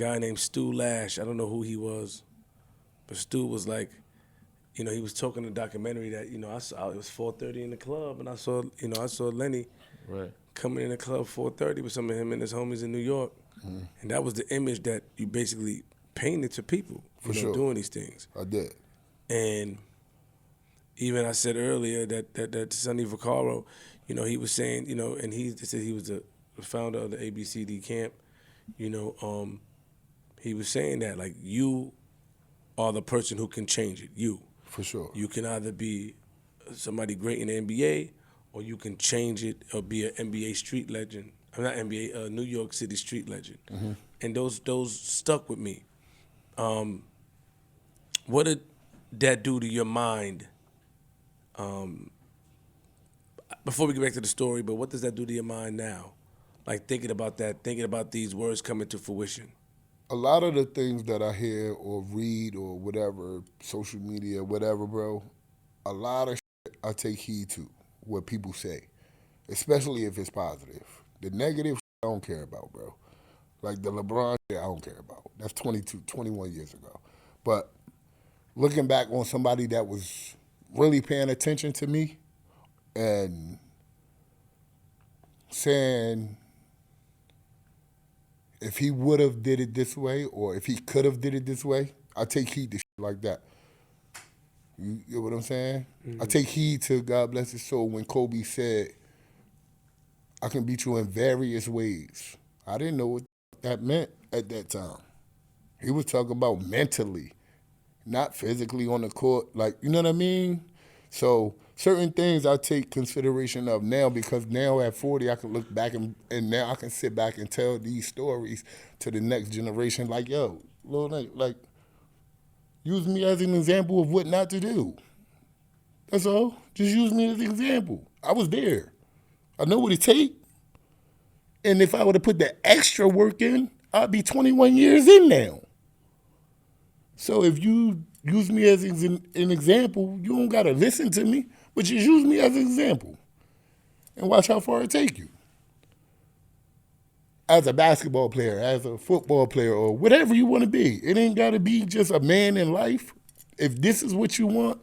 A guy named Stu Lash. I don't know who he was, but Stu was like, he was talking in the documentary that I saw it was 4:30 in the club, and I saw Lenny Right. coming in the club 4:30 with some of him and his homies in New York, and that was the image that you basically painted to people, For sure. doing these things. I did. And even I said earlier that Sonny Vaccaro, he was saying, and he said he was the founder of the ABCD camp, he was saying that like you are the person who can change it. For sure. You can either be somebody great in the NBA, or you can change it or be an NBA street legend. I'm not NBA, New York City street legend. And those stuck with me. What did that do to your mind? Before we get back to the story, but what does that do to your mind now? Like thinking about that, thinking about these words coming to fruition. A lot of the things that I hear or read or whatever, social media, whatever, bro, a lot of shit I take heed to what people say, especially if it's positive. The negative shit I don't care about, bro. Like the LeBron shit I don't care about. That's 22, 21 years ago. But looking back on somebody that was really paying attention to me and saying if he would have did it this way or if he could have did it this way, I take heed to shit like that. You know what I'm saying? I take heed to God bless his soul when Kobe said, I can beat you in various ways. I didn't know what that meant at that time. He was talking about mentally, not physically on the court. Like, you know what I mean? So certain things I take consideration of now because now at 40 I can look back and now I can sit back and tell these stories to the next generation like, yo, Lord, like use me as an example of what not to do. That's all. Just use me as an example. I was there. I know what it takes. And if I would have put the extra work in, I'd be 21 years in now. So if you use me as an example, you don't got to listen to me, but just use me as an example and watch how far it take you. As a basketball player, as a football player, or whatever you want to be. It ain't got to be just a man in life. If this is what you want,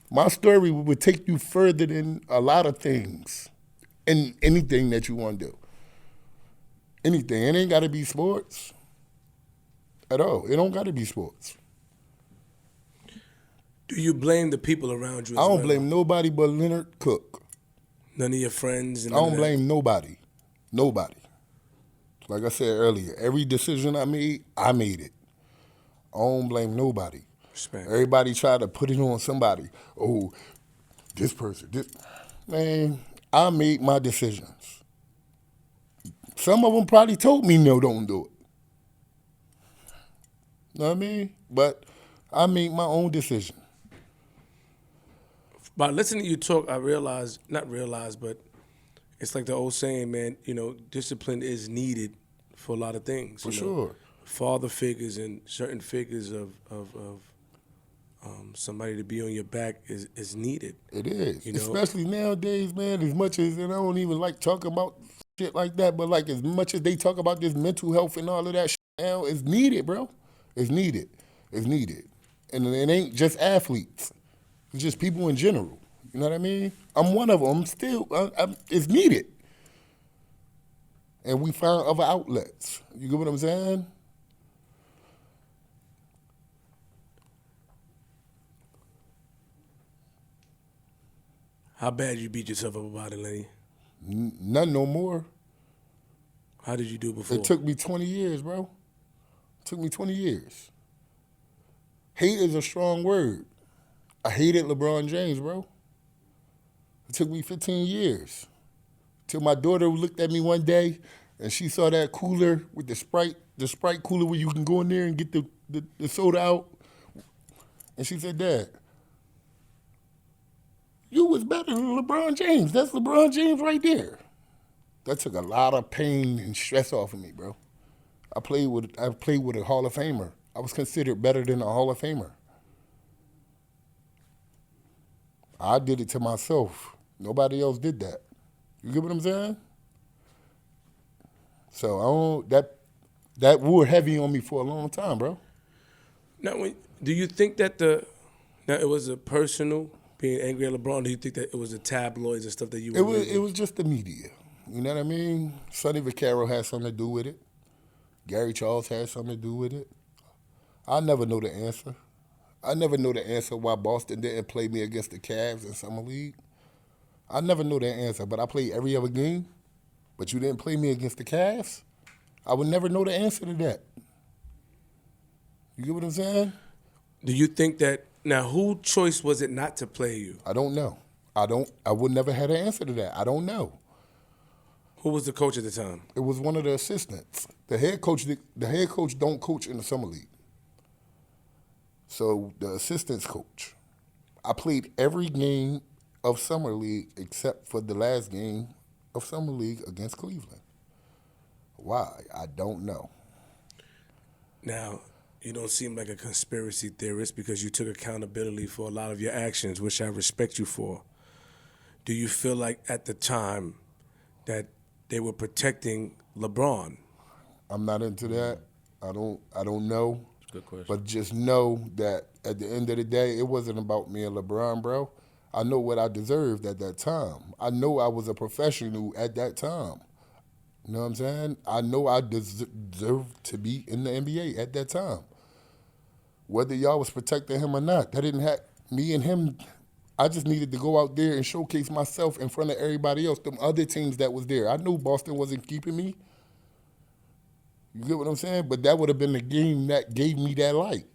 my story would take you further than a lot of things in anything that you want to do. Anything. It ain't got to be sports at all. It don't got to be sports. Do you blame the people around you? I don't blame nobody but Leonard Cooke. None of your friends? I don't blame nobody. Nobody. Like I said earlier, every decision I made it. I don't blame nobody. Respect. Everybody tried to put it on somebody. Oh, this person, this. Man, I made my decisions. Some of them probably told me, no, don't do it. Know what I mean? But I made my own decision. By listening to you talk, I not realize, but it's like the old saying, man, discipline is needed for a lot of things. For sure. Father figures and certain figures of somebody to be on your back is needed. It is. Especially nowadays, man, as much as, and I don't even like talking about shit like that, but like as much as they talk about this mental health and all of that shit now, it's needed, bro. It's needed. It's needed. And it ain't just athletes. It's just people in general. You know what I mean? I'm one of them. It's needed. And we found other outlets. You get what I'm saying? How bad you beat yourself up about it, Lenny? None no more. How did you do before? It took me 20 years, bro. It took me 20 years. Hate is a strong word. I hated LeBron James, bro. It took me 15 years. Till my daughter looked at me one day and she saw that cooler with the Sprite cooler where you can go in there and get the soda out. And she said, Dad, you was better than LeBron James. That's LeBron James right there. That took a lot of pain and stress off of me, bro. I played with a Hall of Famer. I was considered better than a Hall of Famer. I did it to myself. Nobody else did that. You get what I'm saying? So That wore heavy on me for a long time, bro. Now, do you think that it was a personal being angry at LeBron? Do you think that it was the tabloids and stuff that you were? It was just the media. You know what I mean? Sonny Vaccaro had something to do with it. Gary Charles had something to do with it. I never know the answer. I never know the answer why Boston didn't play me against the Cavs in Summer League. I never know the answer, but I played every other game. But you didn't play me against the Cavs? I would never know the answer to that. You get what I'm saying? Do you think that now whose choice was it not to play you? I don't know. I would never have an answer to that. I don't know. Who was the coach at the time? It was one of the assistants. The head coach don't coach in the Summer League. So the assistants coach. I played every game of Summer League except for the last game of Summer League against Cleveland. Why? I don't know. Now, you don't seem like a conspiracy theorist because you took accountability for a lot of your actions, which I respect you for. Do you feel like at the time that they were protecting LeBron? I'm not into that. I don't know. Good question. But just know that at the end of the day, it wasn't about me and LeBron, bro. I know what I deserved at that time. I know I was a professional at that time. You know what I'm saying? I know I deserved to be in the NBA at that time. Whether y'all was protecting him or not, that didn't have me and him. I just needed to go out there and showcase myself in front of everybody else, them other teams that was there. I knew Boston wasn't keeping me. You get what I'm saying? But that would have been the game that gave me that light.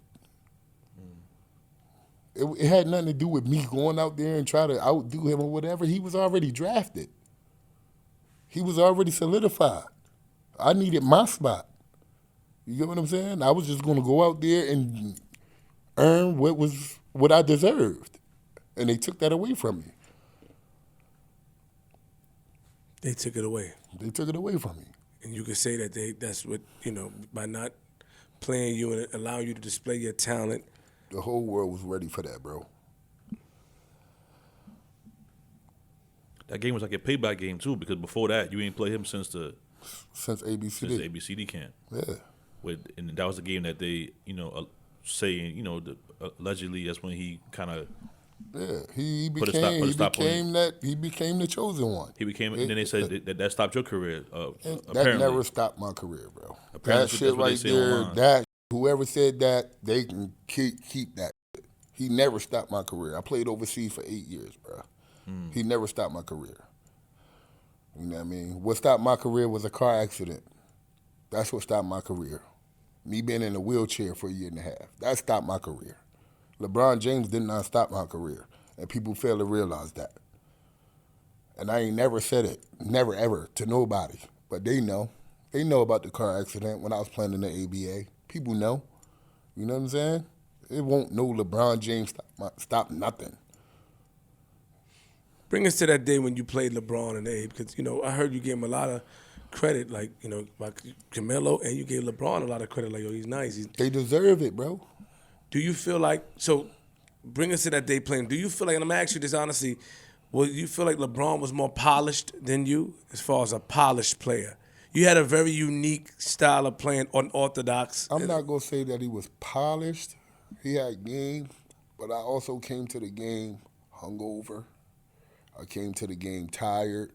It had nothing to do with me going out there and try to outdo him or whatever. He was already drafted. He was already solidified. I needed my spot. You get what I'm saying? I was just going to go out there and earn what I deserved. And they took that away from me. They took it away. They took it away from me. And you could say that that's what, by not playing you and allowing you to display your talent. The whole world was ready for that, bro. That game was like a payback game too, because before that you ain't play him since ABCD. Since the ABCD camp. Yeah. And that was the game that they, saying, allegedly that's when he kind of. Yeah, he Put a stop on him. He became the chosen one. He became, and then they said that stopped your career. That Apparently, never stopped my career, bro. Apparently That shit right there, that whoever said that, they can keep that. He never stopped my career. I played overseas for 8 years, bro. He never stopped my career. You know what I mean? What stopped my career was a car accident. That's what stopped my career. Me being in a wheelchair for a year and a half. That stopped my career. LeBron James did not stop my career, and people fail to realize that. And I ain't never said it, never ever, to nobody. But they know. They know about the car accident when I was playing in the ABA. People know. You know what I'm saying? It won't no LeBron James stop nothing. Bring us to that day when you played LeBron and Abe, because, I heard you gave him a lot of credit, like, by Carmelo, and you gave LeBron a lot of credit, like, yo, he's nice. They deserve it, bro. Do you feel like, so bring us to that day playing, do you feel like, and I'm going to ask you this honestly, you feel like LeBron was more polished than you as far as a polished player? You had a very unique style of playing, unorthodox. I'm not going to say that he was polished. He had game, but I also came to the game hungover. I came to the game tired.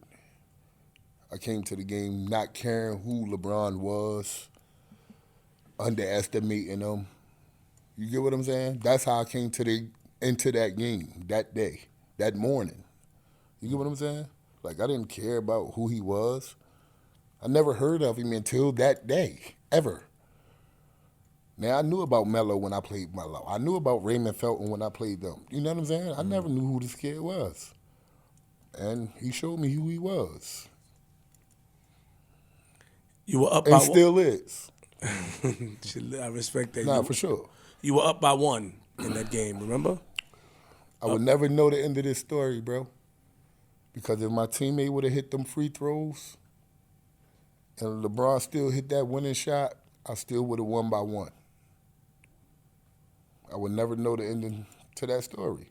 I came to the game not caring who LeBron was, underestimating him. You get what I'm saying? That's how I came into that game that day, that morning. You get what I'm saying? Like, I didn't care about who he was. I never heard of him until that day, ever. Now, I knew about Melo when I played Melo. I knew about Raymond Felton when I played them. You know what I'm saying? I never knew who this kid was. And he showed me who he was. You were up and by still is. I respect that. Nah, for sure. You were up by 1 in that game, remember? I would never know the end of this story, bro. Because if my teammate would have hit them free throws and LeBron still hit that winning shot, I still would have won by 1. I would never know the ending to that story.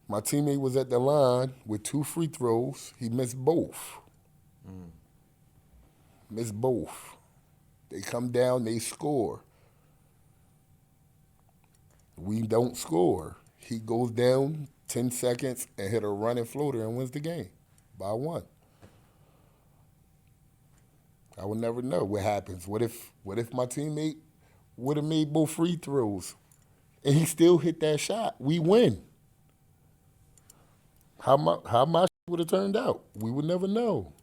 My teammate was at the line with 2 free throws. He missed both. Missed both. They come down, they score. We don't score. He goes down 10 seconds and hit a running floater and wins the game by 1. I would never know what happens. What if my teammate would have made both free throws and he still hit that shot? We win. How my would have turned out? We would never know.